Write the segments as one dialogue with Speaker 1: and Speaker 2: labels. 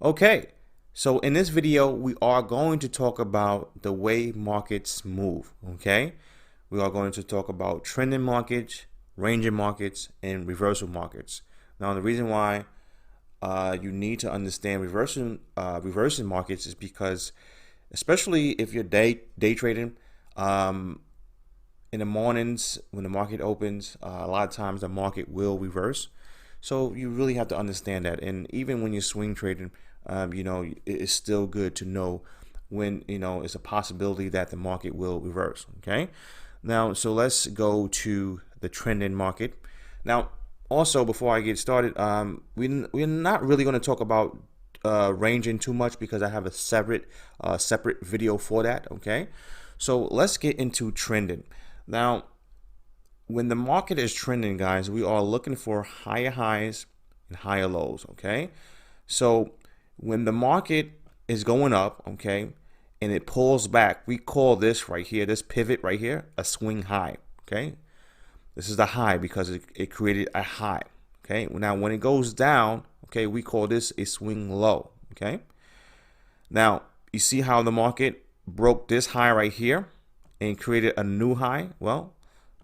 Speaker 1: Okay, so in this video, we are going to talk about the way markets move. Okay, we are going to talk about trending markets, ranging markets, and reversal markets. Now, the reason why you need to understand reversing markets is because, especially if you're day trading, in the mornings when the market opens, a lot of times the market will reverse. So you really have to understand that. And even when you're swing trading, it's still good to know when, it's a possibility that the market will reverse. Okay. Now, so let's go to the trending market. Now, also, before I get started, we're not really going to talk about ranging too much because I have a separate video for that. Okay. So let's get into trending. Now, when the market is trending, guys, we are looking for higher highs and higher lows. Okay. So when the market is going up, okay, and it pulls back, we call this right here, this pivot right here, a swing high. Okay. This is the high because it created a high. Okay. Now, when it goes down, okay, we call this a swing low. Okay. Now, you see how the market broke this high right here and created a new high? Well,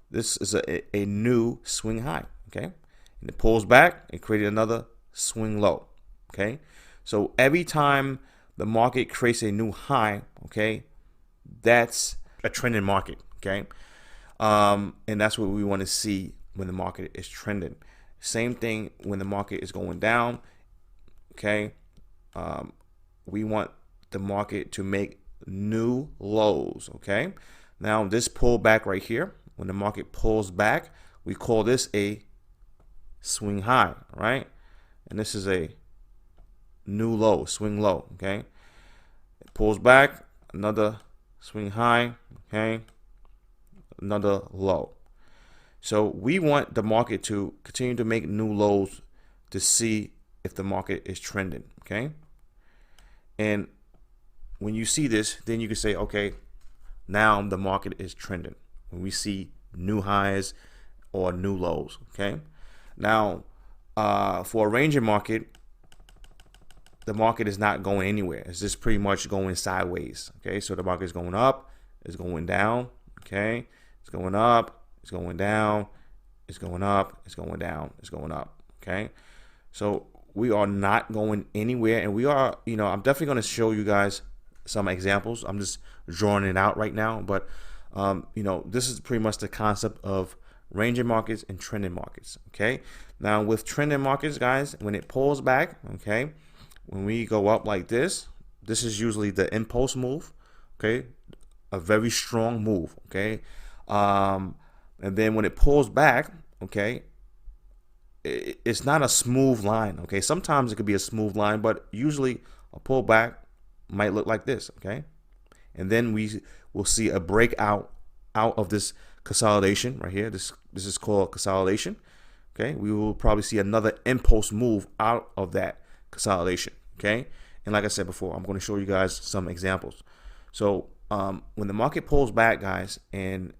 Speaker 1: this is a new swing high. Okay. And it pulls back and created another swing low. Okay. So every time the market creates a new high, okay, that's a trending market. Okay. And that's what we want to see when the market is trending. Same thing when the market is going down. Okay. We want the market to make new lows. Okay. Now this pullback right here, when the market pulls back, we call this a swing high, right? And this is a new low, swing low. Okay. It pulls back, another swing high. Okay. Another low. So we want the market to continue to make new lows to see if the market is trending. Okay. And when you see this, then you can say, okay, now the market is trending. When we see new highs or new lows. Okay. Now, for a ranging market, the market is not going anywhere. It's just pretty much going sideways. Okay. So the market is going up, it's going down. Okay. It's going up, it's going down, it's going up, it's going down, it's going up. Okay. So we are not going anywhere, and we are, I'm definitely going to show you guys some examples. I'm just drawing it out right now, but this is pretty much the concept of ranging markets and trending markets. Okay. Now with trending markets, guys, when it pulls back, okay, when we go up like this is usually the impulse move. Okay. A very strong move. Okay. And then when it pulls back, okay, it's not a smooth line. Okay. Sometimes it could be a smooth line, but usually a pullback might look like this. Okay. And then we will see a breakout out of this consolidation right here. This is called consolidation. Okay. We will probably see another impulse move out of that consolidation. Okay. And like I said before, I'm going to show you guys some examples. So when the market pulls back, guys, and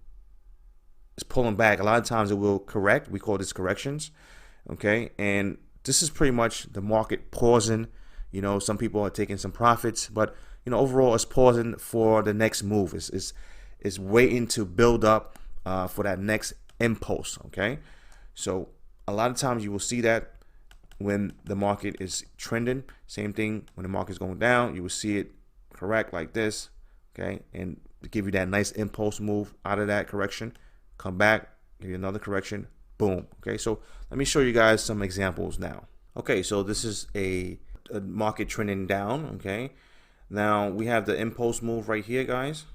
Speaker 1: it's pulling back, a lot of times it will correct. We call this corrections. Okay. And this is pretty much the market pausing. Some people are taking some profits, but overall it's pausing for the next move. It's waiting to build up for that next impulse. Okay. So a lot of times you will see that when the market is trending. Same thing when the market is going down, you will see it correct like this. Okay. And to give you that nice impulse move out of that correction, come back, give you another correction, boom. Okay. So let me show you guys some examples now. Okay. So this is a market trending down. Okay. Now we have the impulse move right here, guys.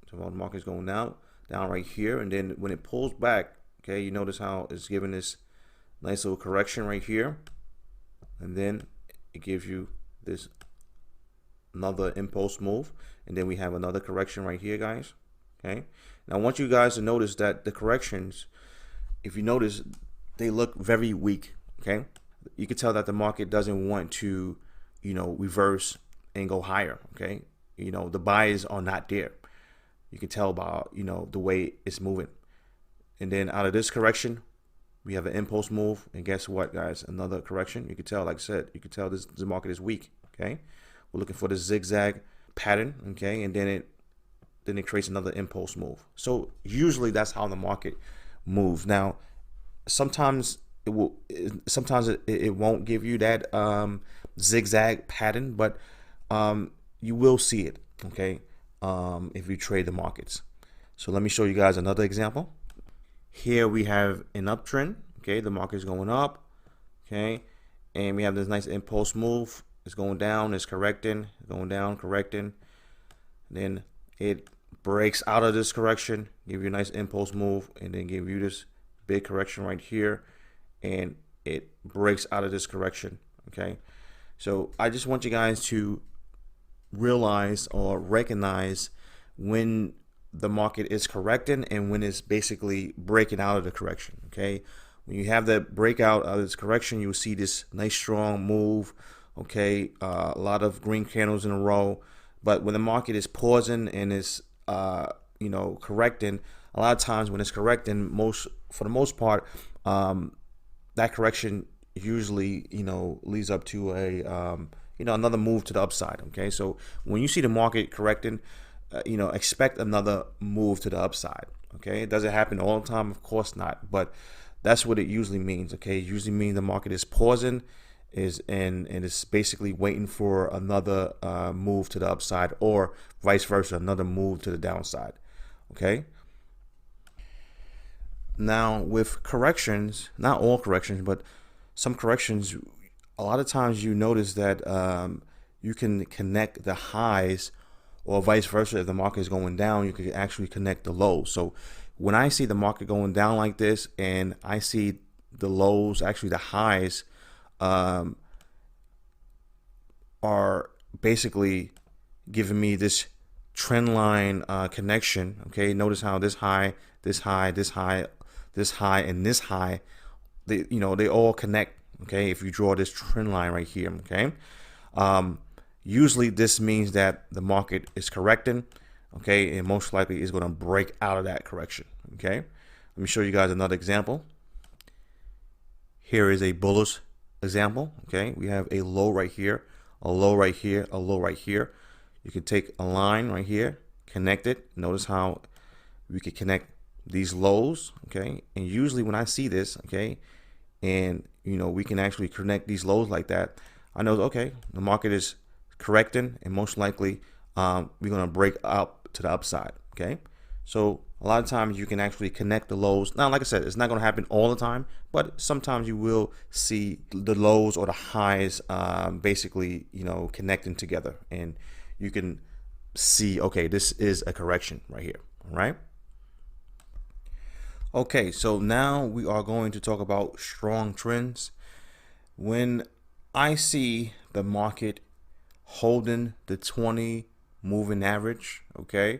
Speaker 1: So the market's going down right here. And then when it pulls back, okay, you notice how it's giving this nice little correction right here. And then it gives you this another impulse move. And then we have another correction right here, guys. Okay. Now I want you guys to notice that the corrections, if you notice, they look very weak. Okay. You can tell that the market doesn't want to, reverse and go higher. Okay. The buyers are not there. You can tell by, the way it's moving. And then out of this correction, We have an impulse move, and guess what, guys? Another correction. You can tell, like I said, you can tell this the market is weak. Okay, we're looking for the zigzag pattern. Okay, and then it creates another impulse move. So usually that's how the market moves. Now, sometimes it won't give you that zigzag pattern, but you will see it. Okay, if you trade the markets. So let me show you guys another example. Here we have an uptrend. Okay, the market is going up. Okay, and we have this nice impulse move. It's going down, it's correcting, going down, correcting. Then it breaks out of this correction, give you a nice impulse move, and then give you this big correction right here, and it breaks out of this correction. Okay, so I just want you guys to realize or recognize when the market is correcting and when it's basically breaking out of the correction. Okay, when you have that breakout of this correction, you'll see this nice strong move. Okay, a lot of green candles in a row. But when the market is pausing and is correcting, a lot of times when it's correcting, for the most part, that correction usually leads up to a another move to the upside. Okay, so when you see the market correcting, expect another move to the upside. Okay, it doesn't happen all the time, of course not, but that's what it usually means. Okay, it usually means the market is pausing, and it's basically waiting for another move to the upside, or vice versa, another move to the downside. Okay, now with corrections, not all corrections, but some corrections, a lot of times you notice that you can connect the highs, or vice versa. If the market is going down, you can actually connect the lows. So when I see the market going down like this, and I see the lows, actually the highs are basically giving me this trend line connection. Okay, notice how this high, this high, this high, this high, and this high, they all connect. Okay, if you draw this trend line right here. Okay, usually this means that the market is correcting. Okay, and most likely is going to break out of that correction. Okay, let me show you guys another example. Here is a bullish example. Okay, we have a low right here, a low right here, a low right here. You can take a line right here, connect it. Notice how we could connect these lows. Okay, and usually when I see this, okay, and we can actually connect these lows like that, I know, okay, the market is correcting, and most likely we're going to break up to the upside. Okay, so a lot of times you can actually connect the lows. Now, like I said, it's not going to happen all the time, but sometimes you will see the lows or the highs basically connecting together, and you can see, okay, this is a correction right here. All right. Okay, so now we are going to talk about strong trends. When I see the market holding the 20 moving average, okay,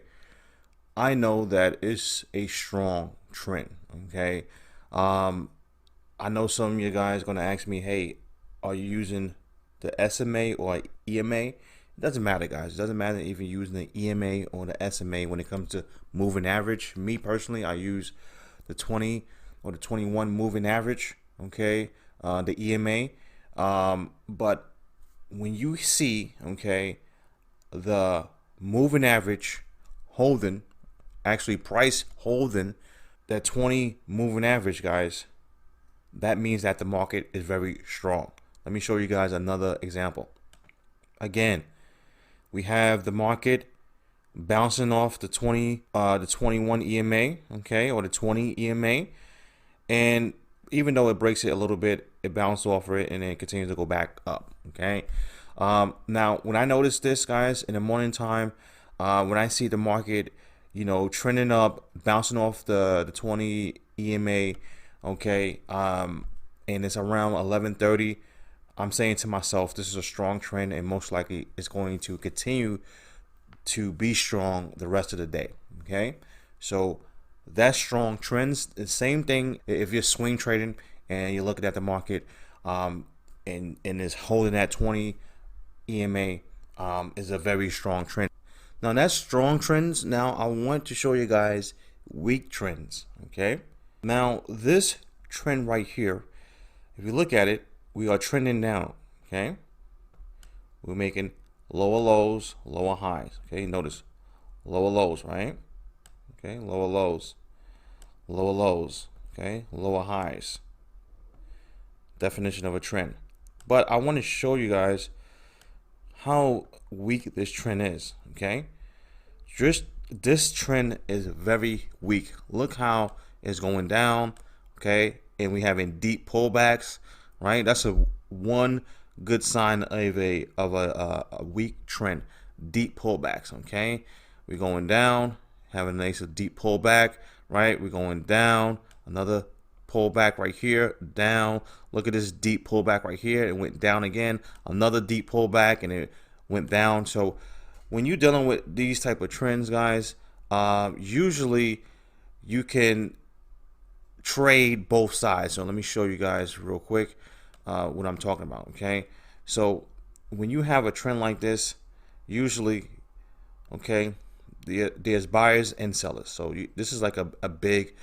Speaker 1: I know that it's a strong trend. Okay, I know some of you guys are going to ask me, hey, are you using the SMA or EMA? It doesn't matter, guys. It doesn't matter if you're using the EMA or the SMA when it comes to moving average. Me personally, I use the 20 or the 21 moving average. Okay, the EMA. But when you see, okay, the moving average holding, actually price holding that 20 moving average, guys, that means that the market is very strong. Let me show you guys another example. Again, we have the market bouncing off the 21 EMA, okay, or the 20 EMA, and even though it breaks it a little bit, it bounced off of it and then continues to go back up. Okay. Now, when I notice this, guys, in the morning time, when I see the market, trending up, bouncing off the 20 EMA, okay, and it's around 11:30, I'm saying to myself, this is a strong trend, and most likely it's going to continue to be strong the rest of the day. Okay, so that's strong trends. The same thing if you're swing trading and you're looking at the market, and is holding that 20 EMA, is a very strong trend. Now that's strong trends. Now I want to show you guys weak trends. Okay, now this trend right here, if you look at it, we are trending down. Okay, we're making lower lows, lower highs. Okay, notice lower lows, right? Okay, lower lows, lower lows. Okay, lower highs. Definition of a trend. But I want to show you guys how weak this trend is. Okay, just this trend is very weak. Look how it's going down. Okay, and we having deep pullbacks, right? That's a one good sign of a weak trend. Deep pullbacks. Okay, we're going down, having a nice deep pullback, right? We're going down, another pullback right here, down. Look at this deep pullback right here. It went down again, another deep pullback, and it went down. So when you're dealing with these type of trends, guys, usually you can trade both sides. So let me show you guys real quick what I'm talking about. Okay, so when you have a trend like this, usually, okay, there's buyers and sellers. So this is like a big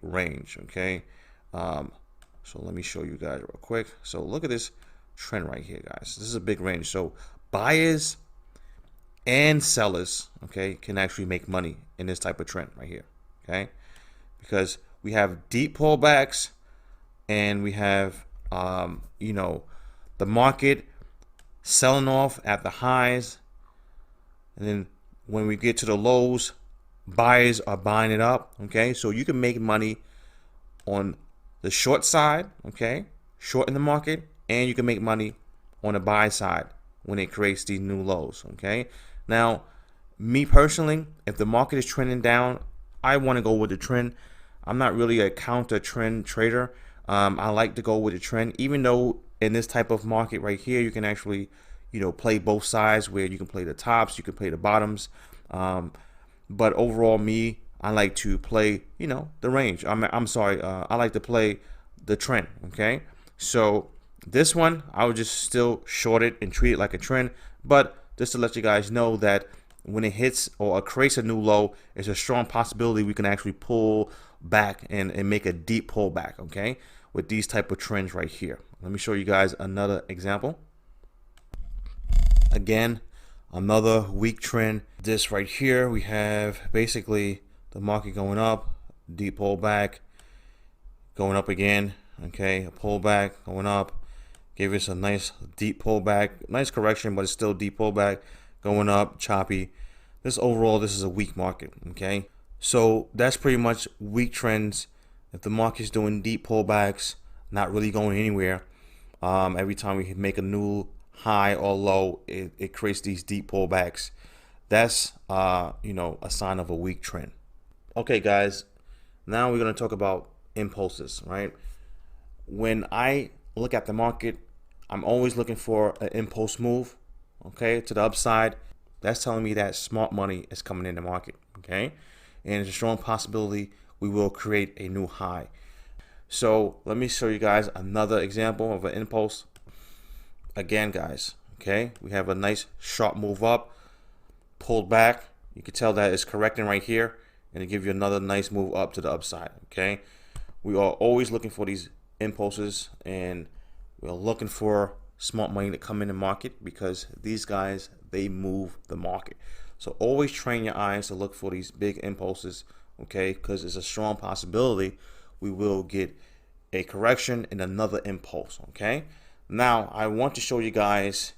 Speaker 1: range. Okay, so let me show you guys real quick. So look at this trend right here, guys. This is a big range. So buyers and sellers, okay, can actually make money in this type of trend right here. Okay, because we have deep pullbacks and we have you know, the market selling off at the highs, and then when we get to the lows, buyers are buying it up. Okay, so you can make money on the short side, okay, short in the market, and you can make money on the buy side when it creates these new lows. Okay, now me personally, if the market is trending down, I want to go with the trend. I'm not really a counter trend trader. I like to go with the trend, even though in this type of market right here, you can actually, you know, play both sides, where you can play the tops, you can play the bottoms. But overall, me, I like to play, you know, the range. I'm sorry, I like to play the trend. Okay, so this one, I would just still short it and treat it like a trend. But just to let you guys know that when it hits or creates a new low, it's a strong possibility we can actually pull back and make a deep pullback. Okay, with these type of trends right here. Let me show you guys another example. Again, another weak trend. This right here, we have basically the market going up, deep pullback, going up again. Okay, a pullback, going up, gave us a nice deep pullback, nice correction, but it's still deep pullback, going up, choppy. This overall, this is a weak market. Okay, so that's pretty much weak trends. If the market's doing deep pullbacks, not really going anywhere, every time we make a new high or low, it creates these deep pullbacks. That's you know, a sign of a weak trend. Okay, guys, now we're going to talk about impulses, right? When I look at the market, I'm always looking for an impulse move, okay, to the upside. That's telling me that smart money is coming in the market. Okay, and it's a strong possibility we will create a new high. So let me show you guys another example of an impulse. Again, guys, okay, we have a nice sharp move up, pulled back. You can tell that it's correcting right here, and it give you another nice move up to the upside. Okay, we are always looking for these impulses, and we're looking for smart money to come in the market, because these guys, they move the market. So always train your eyes to look for these big impulses, okay, because it's a strong possibility we will get a correction and another impulse. Okay, now I want to show you guys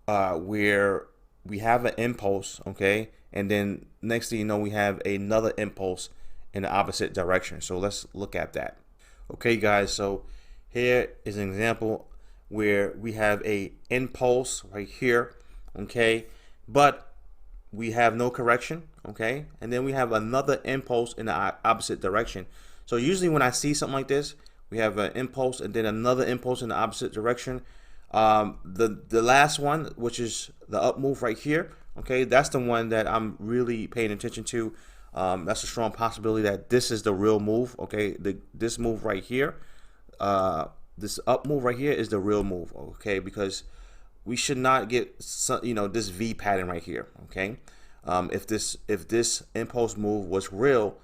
Speaker 1: where we have an impulse, okay, and then next thing you know, we have another impulse in the opposite direction. So let's look at that. Okay, guys, so here is an example where we have a impulse right here, okay, but we have no correction, okay, and then we have another impulse in the opposite direction. So usually when I see something like this, we have an impulse and then another impulse in the opposite direction. The last one, which is the up move right here, okay, that's the one that I'm really paying attention to. That's a strong possibility that this is the real move. Okay, this move right here, this up move right here is the real move. Okay, because we should not get some, you know, this V pattern right here. Okay, if this impulse move was real,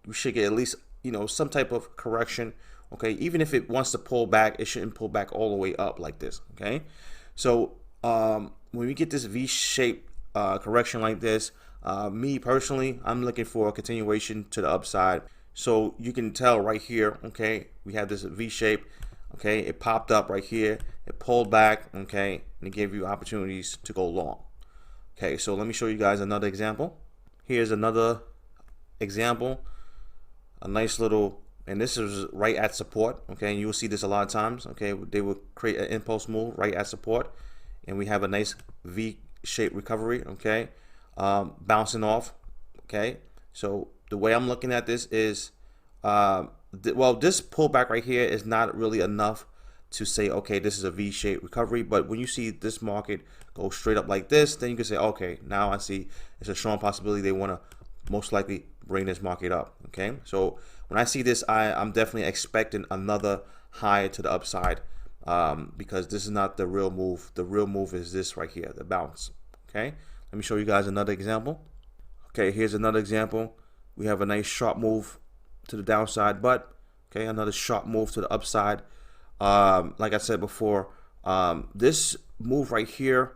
Speaker 1: we should get at least, you know, some type of correction Okay, even if it wants to pull back, it shouldn't pull back all the way up like this. Okay, so when we get this V-shaped correction like this, me personally, I'm looking for a continuation to the upside. So you can tell right here, okay, we have this V shape. Okay, it popped up right here, it pulled back, okay, and it gave you opportunities to go long. Okay, so let me show you guys another example. Here's another example, a nice little, and this is right at support. Okay, and you'll see this a lot of times. Okay, they will create an impulse move right at support, and we have a nice V-shaped recovery. Okay, bouncing off. Okay, so the way I'm looking at this is, well, this pullback right here is not really enough to say, okay, this is a V-shaped recovery. But when you see this market go straight up like this, then you can say, okay, now I see it's a strong possibility they want to most likely bring this market up. Okay, so when I see this, I'm definitely expecting another high to the upside, because this is not the real move. The real move is this right here, the bounce. Okay, let me show you guys another example. Okay, here's another example. We have a nice sharp move to the downside, but okay, another sharp move to the upside. Like I said before, this move right here,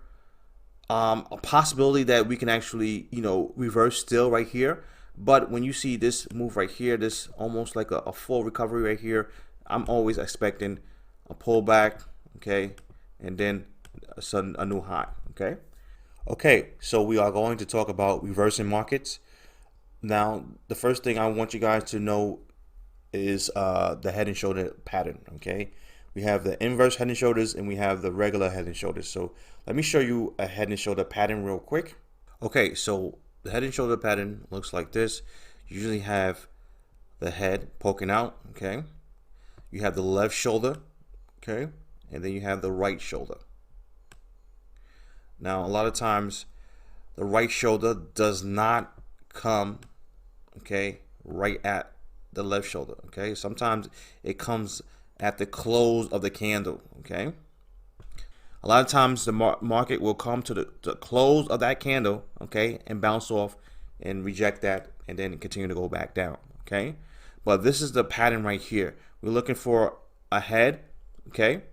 Speaker 1: a possibility that we can actually, reverse still right here. But when you see this move right here, this almost like a full recovery right here, I'm always expecting a pullback, okay, and then a new high. Okay, so we are going to talk about reversing markets. Now, the first thing I want you guys to know is the head and shoulder pattern. Okay, we have the inverse head and shoulders and we have the regular head and shoulders. So let me show you a head and shoulder pattern real quick. Okay, so the head and shoulder pattern looks like this. You usually have the head poking out. Okay, you have the left shoulder. Okay, and then you have the right shoulder. Now, a lot of times the right shoulder does not come, okay, right at the left shoulder. Okay, sometimes it comes at the close of the candle. Okay, a lot of times the market will come to the close of that candle, okay, and bounce off and reject that and then continue to go back down. Okay, but this is the pattern right here. We're looking for a head, okay,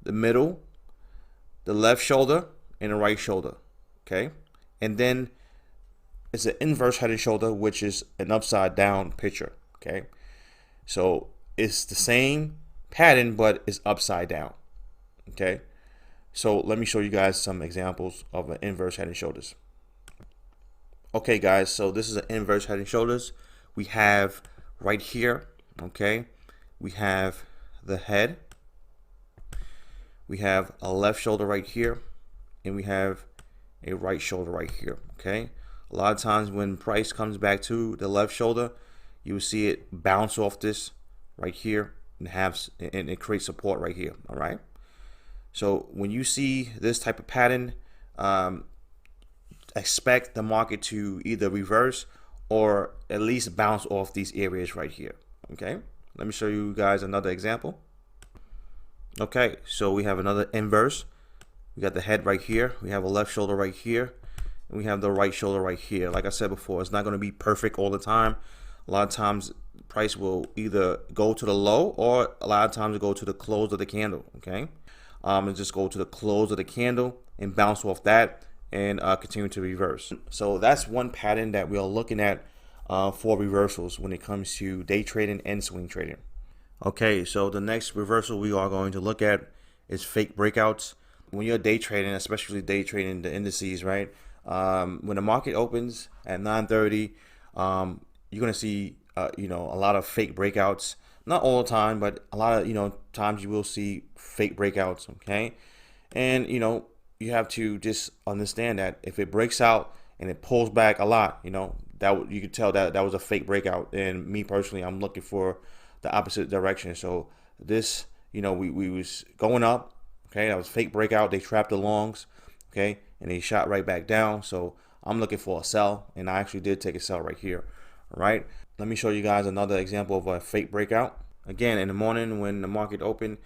Speaker 1: the middle, the left shoulder, and the right shoulder. Okay, and then it's an inverse head and shoulder, which is an upside down picture. Okay, so it's the same pattern, but it's upside down. Okay, so let me show you guys some examples of an inverse head and shoulders. Okay, guys, so this is an inverse head and shoulders. We have right here, okay, we have the head, we have a left shoulder right here, and we have a right shoulder right here. Okay, a lot of times when price comes back to the left shoulder, you will see it bounce off this right here and it creates support right here. All right, so when you see this type of pattern, expect the market to either reverse or at least bounce off these areas right here. Okay, let me show you guys another example. Okay, so we have another inverse. We got the head right here, we have a left shoulder right here, and we have the right shoulder right here. Like I said before, it's not going to be perfect all the time. A lot of times price will either go to the low or a lot of times it go to the close of the candle. Okay, and just go to the close of the candle and bounce off that and continue to reverse. So that's one pattern that we are looking at for reversals when it comes to day trading and swing trading. Okay, so the next reversal we are going to look at is fake breakouts. When you're day trading, especially day trading the indices, right? When the market opens at 9:30, you're gonna see a lot of fake breakouts. Not all the time, but a lot of times you will see fake breakouts. Okay, and you have to just understand that if it breaks out and it pulls back a lot, that you could tell that was a fake breakout. And me personally, I'm looking for the opposite direction. So this, we was going up. Okay, that was fake breakout. They trapped the longs, okay, and they shot right back down. So I'm looking for a sell, and I actually did take a sell right here. All right, let me show you guys another example of a fake breakout. Again, in the morning when the market opened,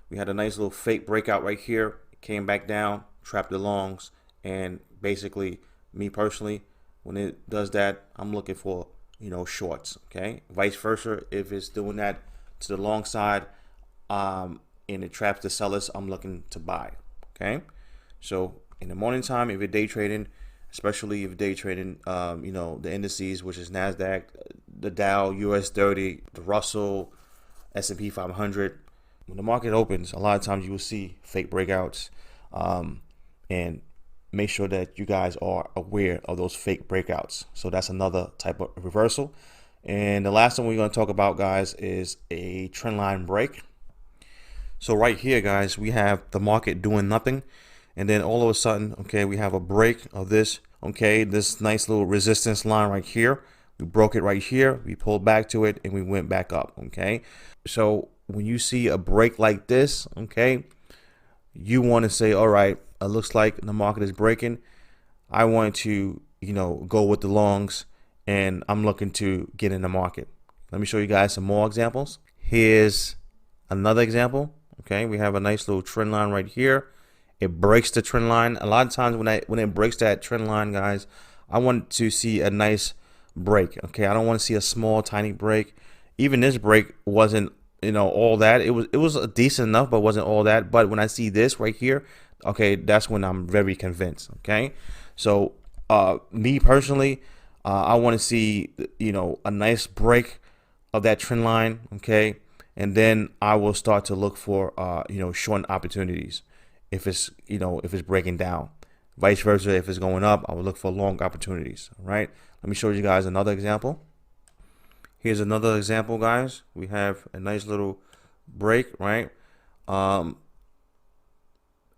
Speaker 1: we had a nice little fake breakout right here. It came back down, trapped the longs, and basically, me personally, when it does that, I'm looking for shorts. Okay, vice versa, if it's doing that to the long side, and it traps the sellers I'm looking to buy. Okay, so in the morning time, if you're day trading, especially if you're day trading, you know, the indices, which is NASDAQ, the Dow, US 30, the Russell, S&P 500. When the market opens, a lot of times you will see fake breakouts, and make sure that you guys are aware of those fake breakouts. So that's another type of reversal. And the last one we're going to talk about, guys, is a trend line break. So right here, guys, we have the market doing nothing, and then all of a sudden, okay, we have a break of this, okay, this nice little resistance line right here. We broke it right here, we pulled back to it, and we went back up. Okay, so when you see a break like this, okay, you want to say, all right, it looks like the market is breaking. I want to, you know, go with the longs, and I'm looking to get in the market. Let me show you guys some more examples. Here's another example. Okay, we have a nice little trend line right here. It breaks the trend line. A lot of times when it breaks that trend line, guys, I want to see a nice break. Okay, I don't want to see a small tiny break. Even this break wasn't, you know, all that. It was decent enough, but wasn't all that. But when I see this right here, okay, that's when I'm very convinced. Okay, so me personally, I want to see, you know, a nice break of that trend line. Okay, and then I will start to look for you know, short opportunities if it's, you know, if it's breaking down. Vice versa, if it's going up, I will look for long opportunities. All right, let me show you guys another example. Here's another example, guys. We have a nice little break, right?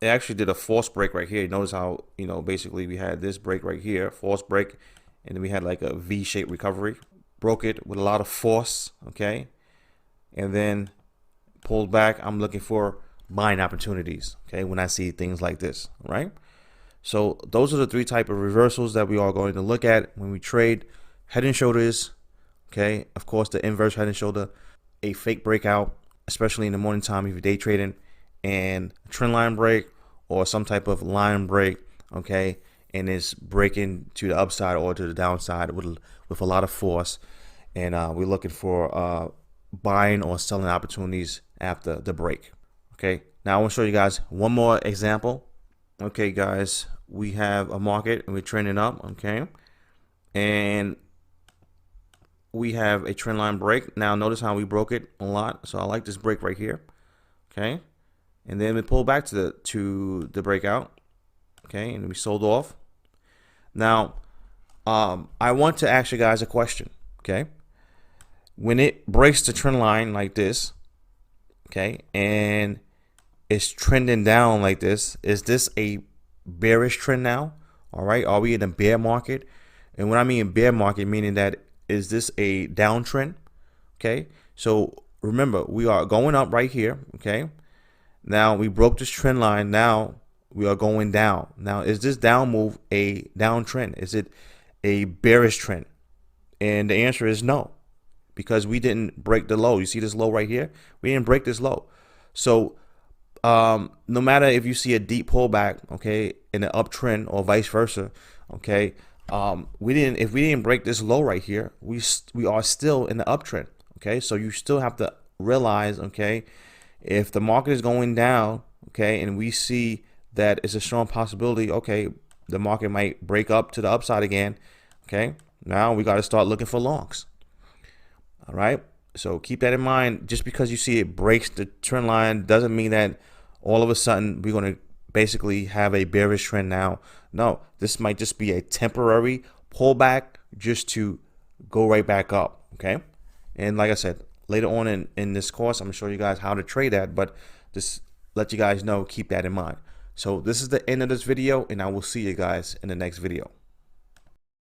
Speaker 1: It actually did a false break right here. Notice how, you know, basically we had this break right here, false break, and then we had like a V-shaped recovery. Broke it with a lot of force, okay? And then pulled back. I'm looking for buying opportunities, okay, when I see things like this, right? So those are the three type of reversals that we are going to look at when we trade. Head and shoulders, okay, of course the inverse head and shoulder, a fake breakout, especially in the morning time if you're day trading, and a trend line break or some type of line break, okay, and it's breaking to the upside or to the downside with a lot of force, and we're looking for buying or selling opportunities after the break. Okay, now I want to show you guys one more example. Okay, guys, we have a market and we're trending up, okay, and we have a trend line break. Now notice how we broke it a lot. So I like this break right here, okay, and then we pull back to the breakout, okay, and we sold off. Now I want to ask you guys a question, okay. When it breaks the trend line like this, okay, and it's trending down like this, is this a bearish trend now? All right, are we in a bear market? And when I mean bear market, meaning that, is this a downtrend? Okay, so remember, we are going up right here, okay. Now we broke this trend line, now we are going down. Now is this down move a downtrend? Is it a bearish trend? And the answer is no, because we didn't break the low. You see this low right here? We didn't break this low. So no matter if you see a deep pullback, okay, in an uptrend or vice versa, okay, if we didn't break this low right here, we are still in the uptrend. Okay, so you still have to realize, okay, if the market is going down, okay, and we see that it's a strong possibility, okay, the market might break up to the upside again, okay, now we got to start looking for longs. All right, so keep that in mind. Just because you see it breaks the trend line doesn't mean that all of a sudden we're going to basically have a bearish trend now. No, this might just be a temporary pullback just to go right back up, okay? And like I said, later on in this course, I'm going to show you guys how to trade that, but just let you guys know, keep that in mind. So this is the end of this video, and I will see you guys in the next video.